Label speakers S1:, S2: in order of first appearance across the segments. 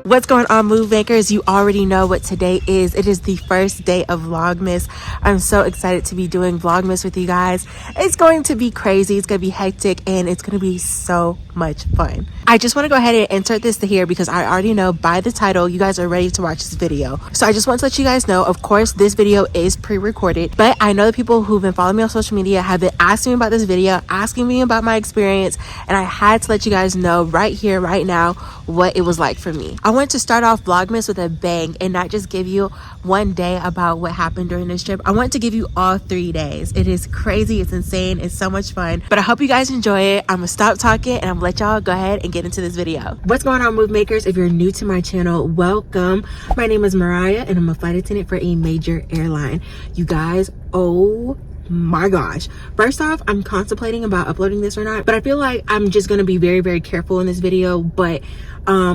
S1: What's going on, move makers? You already know what today is. It is the first day of Vlogmas. I'm so excited to be doing Vlogmas with you guys. It's going to be crazy, it's going to be hectic, and it's going to be so much fun. I just want to go ahead and insert this to here because I already know by the title you guys are ready to watch this video. So I just want to let you guys know, of course, this video is pre-recorded, but I know the people who've been following me on social media have been asking me about this video, asking me about my experience, and I had to let you guys know right here, right now, what it was like for me. I wanted to start off Vlogmas with a bang and not just give you one day about what happened during this trip. I want to give you all 3 days. It is crazy, it's insane, it's so much fun, but I hope you guys enjoy it. I'm gonna stop talking and I'm gonna let y'all go ahead and get into this video. What's going on, move makers? If you're new to my channel, welcome. My name is Moriah and I'm a flight attendant for a major airline. You guys, oh my gosh, first off, I'm contemplating about uploading this or not, but I feel like I'm just gonna be very careful in this video. But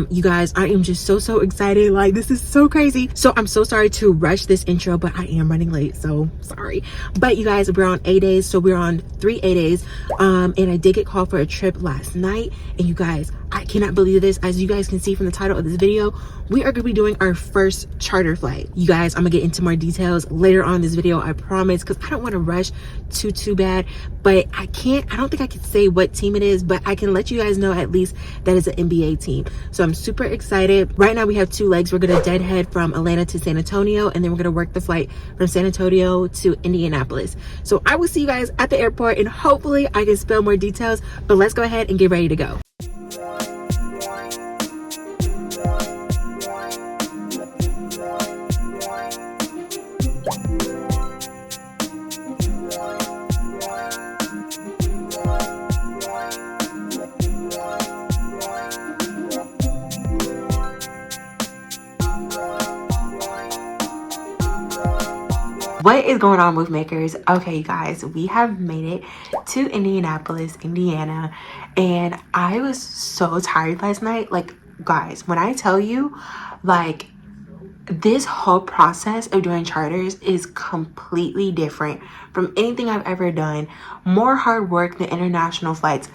S1: you guys, I am just so excited. Like, this is so crazy. So I'm so sorry to rush this intro, but I am running late, so sorry. But you guys, we're on 8 days, so we're on 3 8 days, and I did get called for a trip last night. And you guys, I cannot believe this. As you guys can see from the title of this video, we are gonna be doing our first charter flight. You guys, I'm gonna get into more details later on in this video, I promise, because I don't want to rush too bad. But I don't think I can say what team it is, but I can let you guys know at least that it's an NBA team. So I'm super excited. Right now we have 2 legs. We're gonna deadhead from Atlanta to San Antonio, and then we're gonna work the flight from San Antonio to Indianapolis. So I will see you guys at the airport, and hopefully I can spill more details, but let's go ahead and get ready to go. What is going on, move makers? Okay, you guys, we have made it to Indianapolis, Indiana, and I was so tired last night. Like, guys, when I tell you, like, this whole process of doing charters is completely different from anything I've ever done. More hard work than international flights.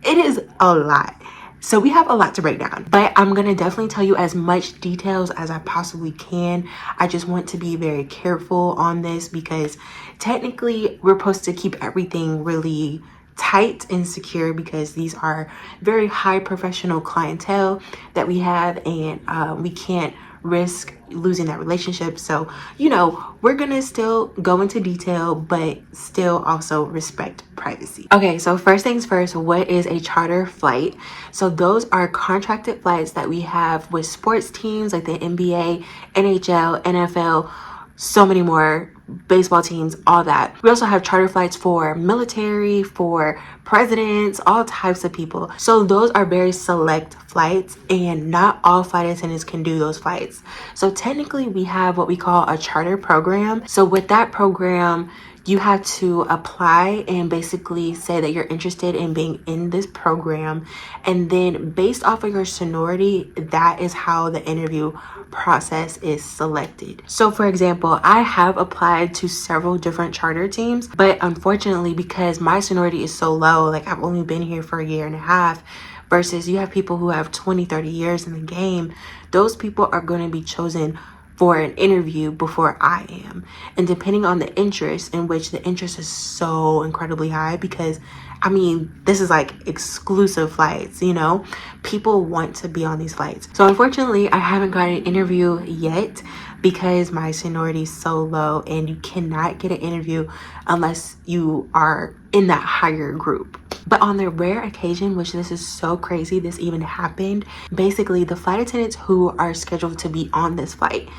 S1: It is a lot. So we have a lot to break down, but I'm gonna definitely tell you as much details as I possibly can. I just want to be very careful on this because technically we're supposed to keep everything really tight and secure because these are very high professional clientele that we have, and we can't risk losing that relationship. So, you know, we're gonna still go into detail, but still also respect privacy. Okay, so first things first, what is a charter flight? So those are contracted flights that we have with sports teams like the NBA, NHL, NFL, so many more, baseball teams, all that. We also have charter flights for military, for presidents, all types of people. So those are very select flights, and not all flight attendants can do those flights. So technically we have what we call a charter program. So with that program, you have to apply and basically say that you're interested in being in this program, and then based off of your seniority, that is how the interview process is selected. So for example, I have applied to several different charter teams, but unfortunately, because my seniority is so low, like I've only been here for a year and a half, versus you have people who have 20-30 years in the game, those people are going to be chosen for an interview before I am. And depending on the interest, in which the interest is so incredibly high, because I mean, this is like exclusive flights, you know, people want to be on these flights. So unfortunately, I haven't got an interview yet because my seniority is so low, and you cannot get an interview unless you are in that higher group. But on the rare occasion, which this is so crazy this even happened, basically the flight attendants who are scheduled to be on this flight,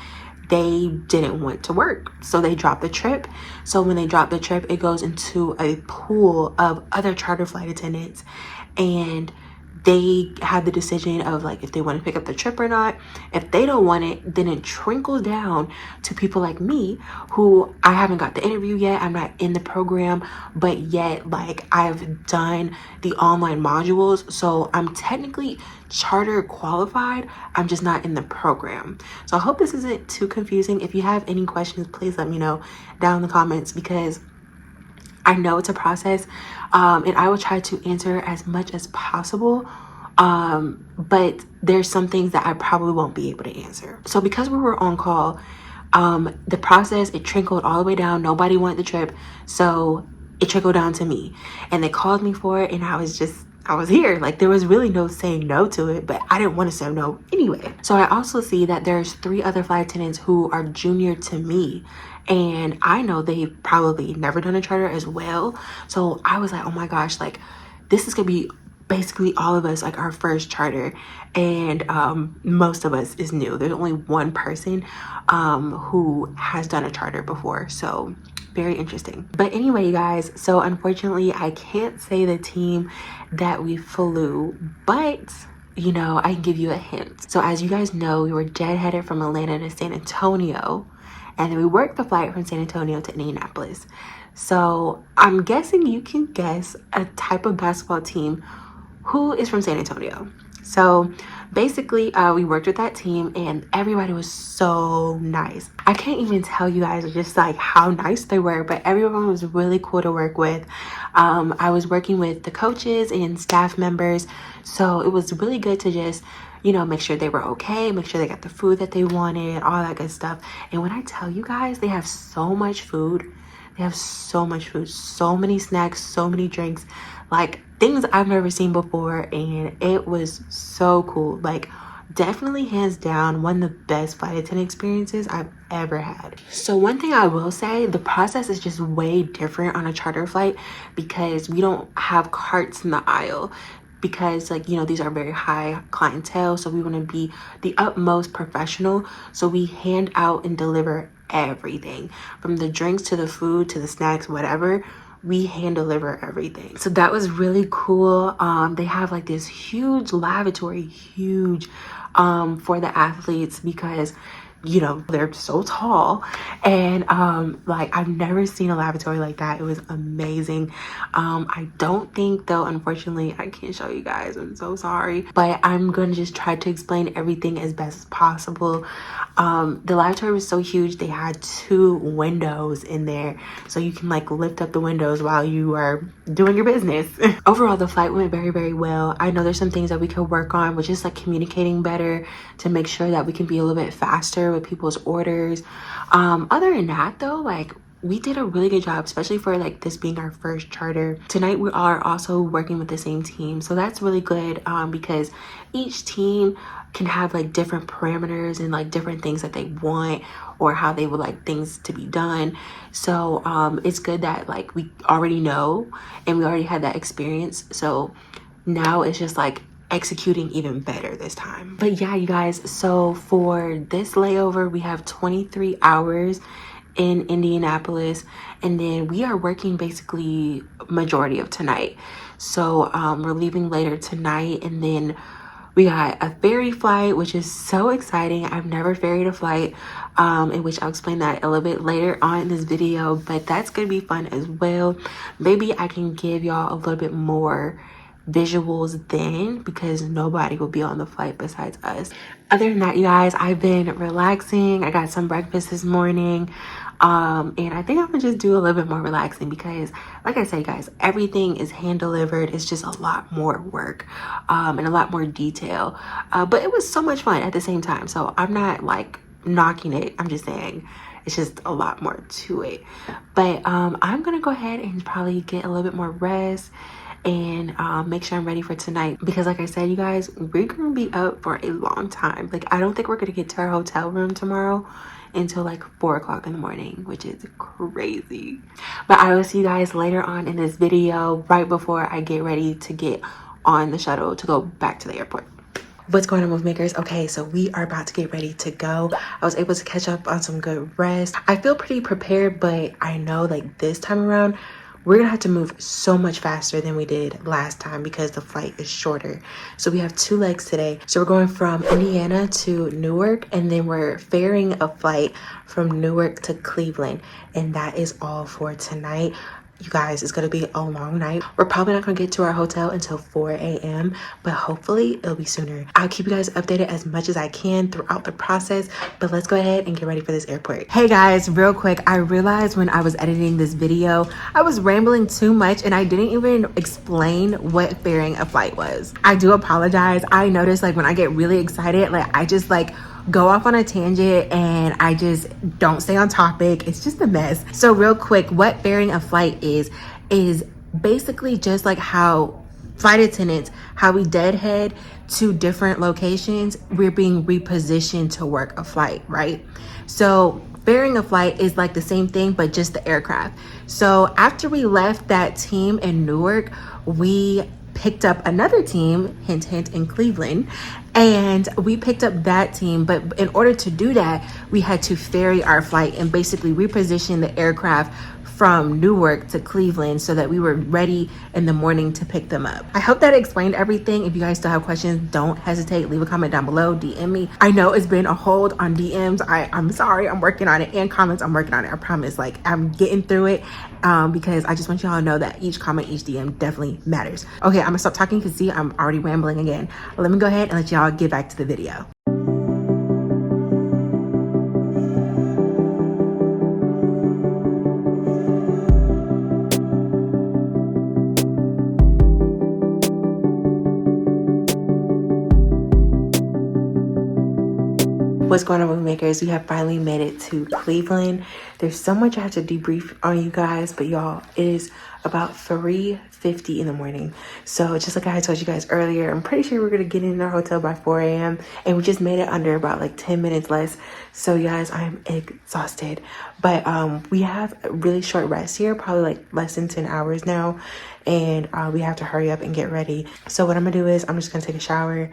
S1: they didn't want to work, so they dropped the trip. So when they drop the trip, it goes into a pool of other charter flight attendants, and they have the decision of like if they want to pick up the trip or not. If they don't want it, then it trickles down to people like me, who I haven't got the interview yet, I'm not in the program, but yet like I've done the online modules, so I'm technically charter qualified, I'm just not in the program. So I hope this isn't too confusing. If you have any questions, please let me know down in the comments, because I know it's a process, and I will try to answer as much as possible But there's some things that I probably won't be able to answer. So because we were on call, the process, it trickled all the way down. Nobody wanted the trip, so it trickled down to me, and they called me for it, and I was here. Like, there was really no saying no to it, but I didn't want to say no anyway. So I also see that there's 3 other flight attendants who are junior to me, and I know they've probably never done a charter as well. So I was like, oh my gosh, like, this is gonna be basically all of us, like, our first charter, and most of us is new. There's only one person who has done a charter before, so very interesting. But anyway, you guys, so unfortunately I can't say the team that we flew, but you know, I can give you a hint. So as you guys know, we were jet headed from Atlanta to San Antonio, and then we worked the flight from San Antonio to Indianapolis. So I'm guessing you can guess a type of basketball team who is from San Antonio. So basically, we worked with that team, and everybody was so nice. I can't even tell you guys just like how nice they were, but everyone was really cool to work with. I was working with the coaches and staff members, so it was really good to just, you know, make sure they were okay, make sure they got the food that they wanted, all that good stuff. And when I tell you guys, they have so much food. They have so much food, so many snacks, so many drinks, like things I've never seen before, and it was so cool. Like, definitely hands down one of the best flight attendant experiences I've ever had. So one thing I will say, the process is just way different on a charter flight because we don't have carts in the aisle, because, like, you know, these are very high clientele, so we want to be the utmost professional. So we hand out and deliver everything, from the drinks to the food to the snacks, whatever. We hand deliver everything. So that was really cool. They have like this huge lavatory, huge, for the athletes, because, you know, they're so tall, and like, I've never seen a lavatory like that. It was amazing. I don't think, though, unfortunately I can't show you guys, I'm so sorry, but I'm gonna just try to explain everything as best as possible. The lavatory was so huge, they had 2 windows in there, so you can like lift up the windows while you are doing your business. Overall, the flight went very, very well. I know there's some things that we could work on, which is like communicating better to make sure that we can be a little bit faster with people's orders. Other than that, though, like, we did a really good job, especially for like this being our first charter. Tonight we are also working with the same team, so that's really good, because each team can have like different parameters and like different things that they want, or how they would like things to be done. So it's good that like we already know and we already had that experience, so now it's just like executing even better this time. But yeah, you guys, so for this layover we have 23 hours in Indianapolis, and then we are working basically majority of tonight. So we're leaving later tonight, and then we got a ferry flight, which is so exciting. I've never ferried a flight, in which I'll explain that a little bit later on in this video, but that's gonna be fun as well. Maybe I can give y'all a little bit more visuals then, because nobody will be on the flight besides us. Other than that, you guys, I've been relaxing. I got some breakfast this morning, and I think I'm gonna just do a little bit more relaxing, because like I said, guys, everything is hand delivered. It's just a lot more work, and a lot more detail, but it was so much fun at the same time. So I'm not like knocking it, I'm just saying it's just a lot more to it. But I'm gonna go ahead and probably get a little bit more rest and make sure I'm ready for tonight, because like I said, you guys, we're gonna be up for a long time. Like, I don't think we're gonna get to our hotel room tomorrow until like 4 o'clock in the morning, which is crazy. But I will see you guys later on in this video, right before I get ready to get on the shuttle to go back to the airport. What's going on, move makers? Okay, so we are about to get ready to go. I was able to catch up on some good rest. I feel pretty prepared, but I know like this time around we're gonna have to move so much faster than we did last time, because the flight is shorter. So we have 2 legs today. So we're going from Indiana to Newark, and then we're ferrying a flight from Newark to Cleveland, and that is all for tonight. you guys, it's gonna be a long night. We're probably not gonna get to our hotel until 4 a.m, but hopefully it'll be sooner. I'll keep you guys updated as much as I can throughout the process, but let's go ahead and get ready for this airport. Hey guys, real quick, I realized when I was editing this video I was rambling too much and I didn't even explain what ferrying a flight was. I do apologize. I noticed like when I get really excited, like I just like go off on a tangent and I just don't stay on topic. It's just a mess. So real quick, what ferrying a flight is basically just like how flight attendants, how we deadhead to different locations, we're being repositioned to work a flight, right? So ferrying a flight is like the same thing, but just the aircraft. So after we left that team in Newark, we picked up another team, hint hint, in Cleveland, and we picked up that team. But in order to do that, we had to ferry our flight and basically reposition the aircraft from Newark to Cleveland so that we were ready in the morning to pick them up. I hope that explained everything. If you guys still have questions, don't hesitate, leave a comment down below, DM me. I know it's been a hold on DMs. I'm sorry, I'm working on it, and comments, I'm working on it, I promise. Like, I'm getting through it because I just want y'all to know that each comment, each DM definitely matters. Okay, I'm gonna stop talking because see, I'm already rambling again. Let me go ahead and let y'all get back to the video. What's going on, movie makers? We have finally made it to Cleveland. There's so much I have to debrief on you guys, but y'all, it is about 3:50 in the morning. So just like I had told you guys earlier, I'm pretty sure we're gonna get in our hotel by 4 a.m. and we just made it under about like 10 minutes less. So you guys, I'm exhausted, but we have a really short rest here, probably like less than 10 hours now, and we have to hurry up and get ready. So what I'm gonna do is I'm just gonna take a shower,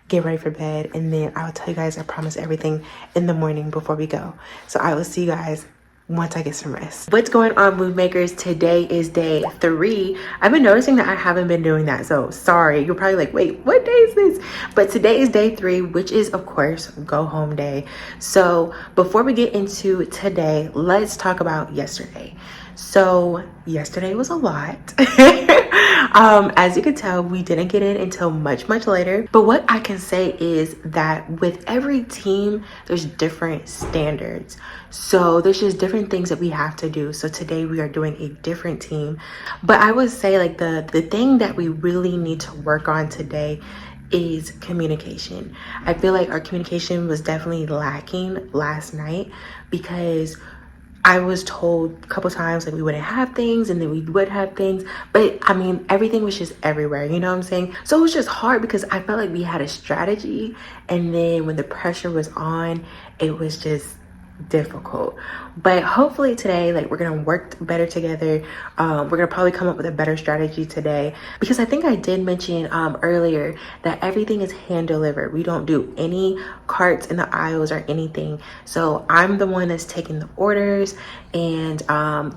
S1: get ready for bed, and then I'll tell you guys, I promise, everything in the morning before we go. So I will see you guys once I get some rest. What's going on, move makers? Today is day 3. I've been noticing that I haven't been doing that, so sorry. You're probably like, wait, what day is this? But today is day 3, which is of course go home day. So before we get into today, let's talk about yesterday. So yesterday was a lot. As you can tell, we didn't get in until much later. But what I can say is that with every team, there's different standards. So there's just different things that we have to do. So today we are doing a different team. But I would say like the thing that we really need to work on today is communication. I feel like our communication was definitely lacking last night because I was told a couple times like we wouldn't have things and then we would have things, but I mean everything was just everywhere, you know what I'm saying? So it was just hard because I felt like we had a strategy, and then when the pressure was on, it was just difficult. But hopefully today, like, we're gonna work better together. We're gonna probably come up with a better strategy today, because I think I did mention earlier that everything is hand delivered. We don't do any carts in the aisles or anything. So I'm the one that's taking the orders, and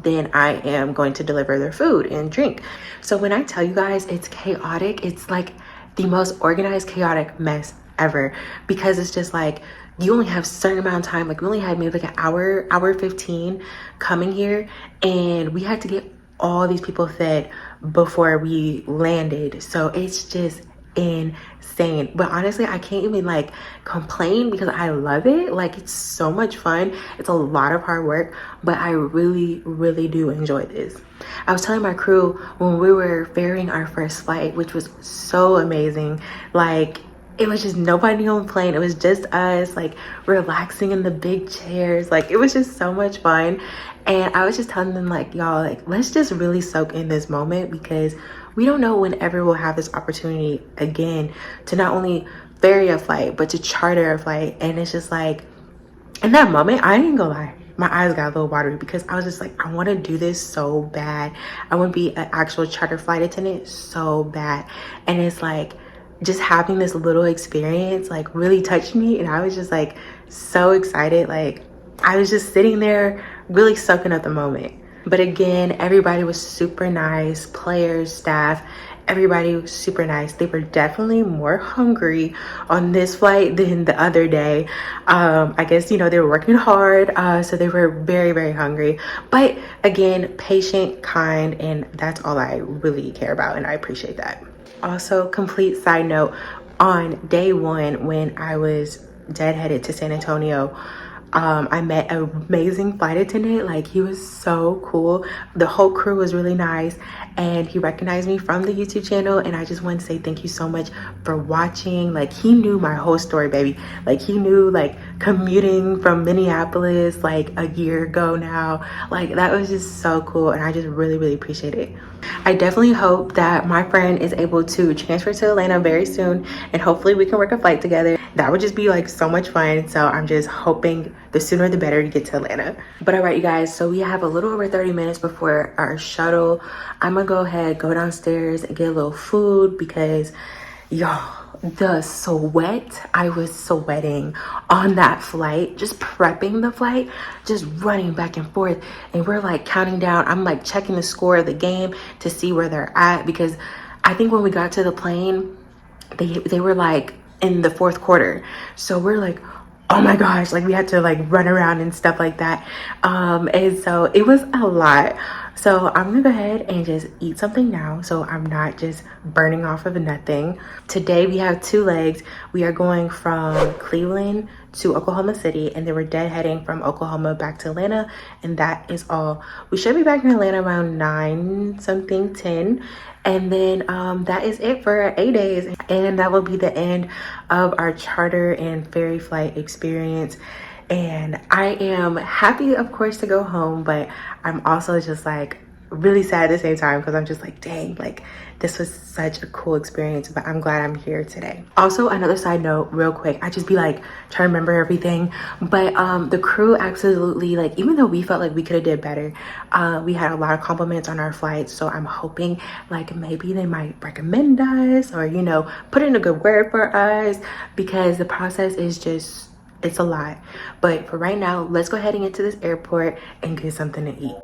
S1: then I am going to deliver their food and drink. So when I tell you guys it's chaotic, it's like the most organized chaotic mess ever, because it's just like you only have a certain amount of time. Like we only had maybe like an hour 15 coming here, and we had to get all these people fed before we landed. So it's just insane. But honestly, I can't even like complain because I love it. Like, it's so much fun. It's a lot of hard work, but I really do enjoy this. I was telling my crew when we were ferrying our first flight, which was so amazing, like it was just nobody on the plane. It was just us, like, relaxing in the big chairs. Like, it was just so much fun. And I was just telling them, like, y'all, like, let's just really soak in this moment, because we don't know whenever we'll have this opportunity again to not only ferry a flight, but to charter a flight. And it's just like, in that moment, I ain't gonna lie, my eyes got a little watery, because I was just like, I want to do this so bad. I want to be an actual charter flight attendant so bad. And it's like, just having this little experience like really touched me, and I was just like so excited. Like, I was just sitting there really soaking up the moment. But again, everybody was super nice, players, staff, Everybody was super nice. They were definitely more hungry on this flight than the other day. I guess, you know, they were working hard, so they were very, very hungry. But again, patient, kind, and that's all I really care about, and I appreciate that. Also, complete side note, on day one when I was deadheaded to San Antonio, I met an amazing flight attendant. Like, he was so cool. The whole crew was really nice, and he recognized me from the YouTube channel, and I just want to say thank you so much for watching. Like, he knew my whole story, baby. Like, he knew, like, commuting from Minneapolis like a year ago now. Like, that was just so cool, and I just really, really appreciate it. I definitely hope that my friend is able to transfer to Atlanta very soon, and hopefully we can work a flight together. That would just be like so much fun. So I'm just hoping the sooner the better to get to Atlanta. But all right, you guys, so we have a little over 30 minutes before our shuttle. I'm gonna go ahead, go downstairs and get a little food because y'all, the sweat, I was sweating on that flight, just prepping the flight, just running back and forth, and we're like counting down. I'm like checking the score of the game to see where they're at, because I think when we got to the plane, they were like in the fourth quarter, so we're like, oh my gosh, like we had to like run around and stuff like that, and so it was a lot. So I'm gonna go ahead and just eat something now so I'm not just burning off of nothing. Today we have 2 legs. We are going from Cleveland to Oklahoma City, and then we're deadheading from Oklahoma back to Atlanta, and that is all. We should be back in Atlanta around 9 something, 10, and then that is it for 8 days, and that will be the end of our charter and ferry flight experience. And I am happy, of course, to go home, but I'm also just like really sad at the same time, because I'm just like, dang, like this was such a cool experience, but I'm glad I'm here today. Also, another side note real quick, I just be like trying to remember everything, but the crew absolutely, like, even though we felt like we could have did better, we had a lot of compliments on our flight. So I'm hoping like maybe they might recommend us, or, you know, put in a good word for us, because the process is just, it's a lot. But for right now, let's go ahead and get to this airport and get something to eat.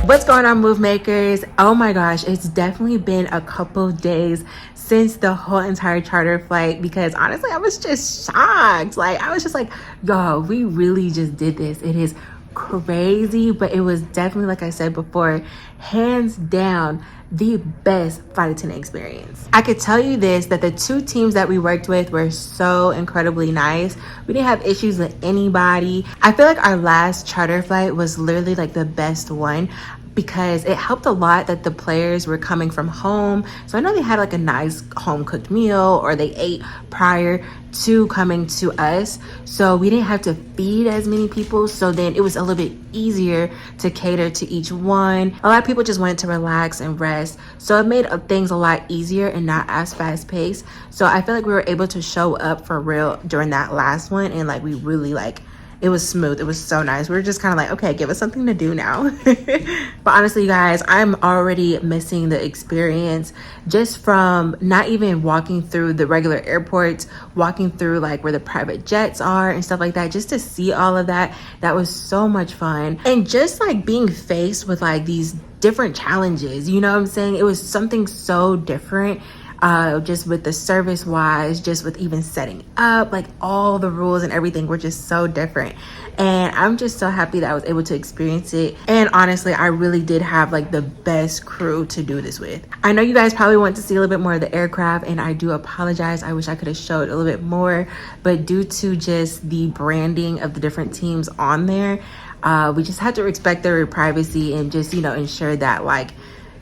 S1: What's going on, move makers? Oh my gosh, it's definitely been a couple days since the whole entire charter flight, because honestly I was just shocked. Like, I was just like, y'all, we really just did this. It is crazy, but it was definitely, like I said before, hands down the best flight attendant experience. I could tell you this, that the 2 teams that we worked with were so incredibly nice. We didn't have issues with anybody. I feel like our last charter flight was literally like the best one, because it helped a lot that the players were coming from home. So I know they had like a nice home cooked meal, or they ate prior to coming to us, so we didn't have to feed as many people. So then it was a little bit easier to cater to each one. A lot of people just wanted to relax and rest, so it made things a lot easier and not as fast paced. So I feel like we were able to show up for real during that last one, and like we really, like, it was smooth. It was so nice. We were just kind of like, okay, give us something to do now. But honestly, you guys, I'm already missing the experience just from not even walking through the regular airports, walking through like where the private jets are and stuff like that, just to see all of that. That was so much fun. And just like being faced with like these different challenges, you know what I'm saying? It was something so different. Just with the service wise, just with even setting up, like all the rules and everything were just so different. And I'm just so happy that I was able to experience it. And honestly, I really did have like the best crew to do this with. I know you guys probably want to see a little bit more of the aircraft, and I do apologize. I wish I could have showed a little bit more, but due to just the branding of the different teams on there, we just had to respect their privacy and just, you know, ensure that like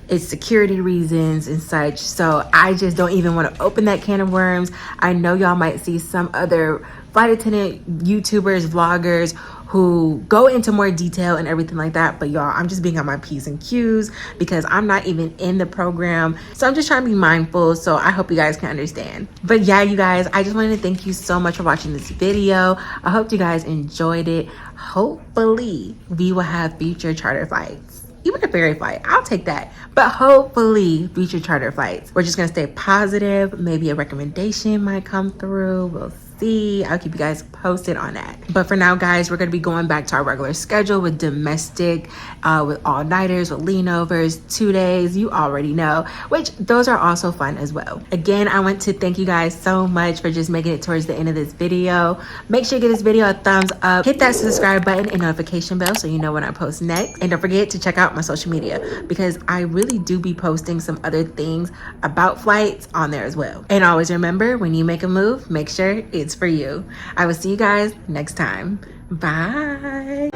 S1: it's security reasons and such. So I just don't even want to open that can of worms. I know y'all might see some other flight attendant YouTubers, vloggers who go into more detail and everything like that, but y'all, I'm just being on my P's and Q's because I'm not even in the program. So I'm just trying to be mindful. So I hope you guys can understand. But yeah, you guys, I just wanted to thank you so much for watching this video. I hope you guys enjoyed it. Hopefully we will have future charter flights. Even a ferry flight, I'll take that. But hopefully future charter flights. We're just gonna stay positive. Maybe a recommendation might come through. We'll see. I'll keep you guys posted on that. But for now, guys, we're gonna be going back to our regular schedule with domestic, with all-nighters, with leanovers, 2 days, you already know, which those are also fun as well. Again, I want to thank you guys so much for just making it towards the end of this video. Make sure you give this video a thumbs up, hit that subscribe button and notification bell so you know when I post next. And don't forget to check out my social media, because I really do be posting some other things about flights on there as well. And always remember, when you make a move, make sure it's for you. I will see you guys next time. Bye.